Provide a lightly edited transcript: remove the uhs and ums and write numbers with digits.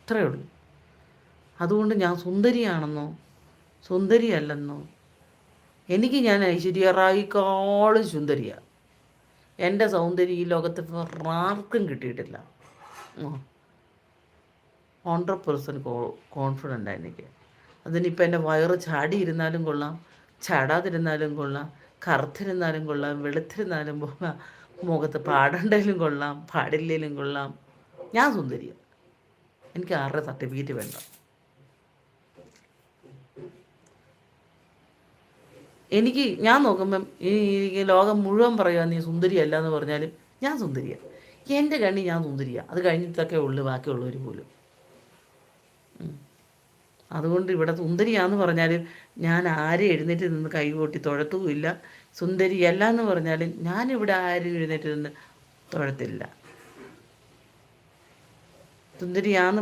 അത്രയേ ഉള്ളൂ. അതുകൊണ്ട് ഞാൻ സുന്ദരിയാണെന്നോ സുന്ദരിയല്ലെന്നോ, ഞാൻ ഐശ്വര്യ റായിക്കാളും സുന്ദരിയാണ്. എൻ്റെ സൗന്ദര്യം ഈ ലോകത്ത് വേറെ ആർക്കും കിട്ടിയിട്ടില്ല. 100% കോൺഫിഡൻ്റാണ് എനിക്ക്. അതിനിപ്പോൾ എൻ്റെ വയറ് ചാടിയിരുന്നാലും കൊള്ളാം, ചാടാതിരുന്നാലും കൊള്ളാം, കറുത്തിരുന്നാലും കൊള്ളാം, വെളുത്തിരുന്നാലും കൊള്ളാം, മുഖത്ത് പാടണ്ടെങ്കിലും കൊള്ളാം, പാടില്ലെങ്കിലും കൊള്ളാം, ഞാൻ സുന്ദരിയാണ്. എനിക്ക് ആരുടെ സർട്ടിഫിക്കറ്റ് വേണ്ട. ഞാൻ നോക്കുമ്പം ഈ ലോകം മുഴുവൻ പറയുക നീ സുന്ദരിയല്ല എന്ന് പറഞ്ഞാലും ഞാൻ സുന്ദരിയാണ്. എൻ്റെ കണ്ണി ഞാൻ സുന്ദരിയാണ്. അത് കഴിഞ്ഞിട്ടൊക്കെ ഉള്ളു ബാക്കിയുള്ളവർ പോലും. അതുകൊണ്ട് ഇവിടെ സുന്ദരിയാന്ന് പറഞ്ഞാലും ഞാൻ ആരും എഴുന്നേറ്റ് നിന്ന് കൈകൊട്ടി തൊഴത്തുമില്ല. സുന്ദരിയല്ല എന്ന് പറഞ്ഞാലും ഞാനിവിടെ ആരും എഴുന്നേറ്റ് നിന്ന് തൊഴത്തില്ല. സുന്ദരിയാന്ന്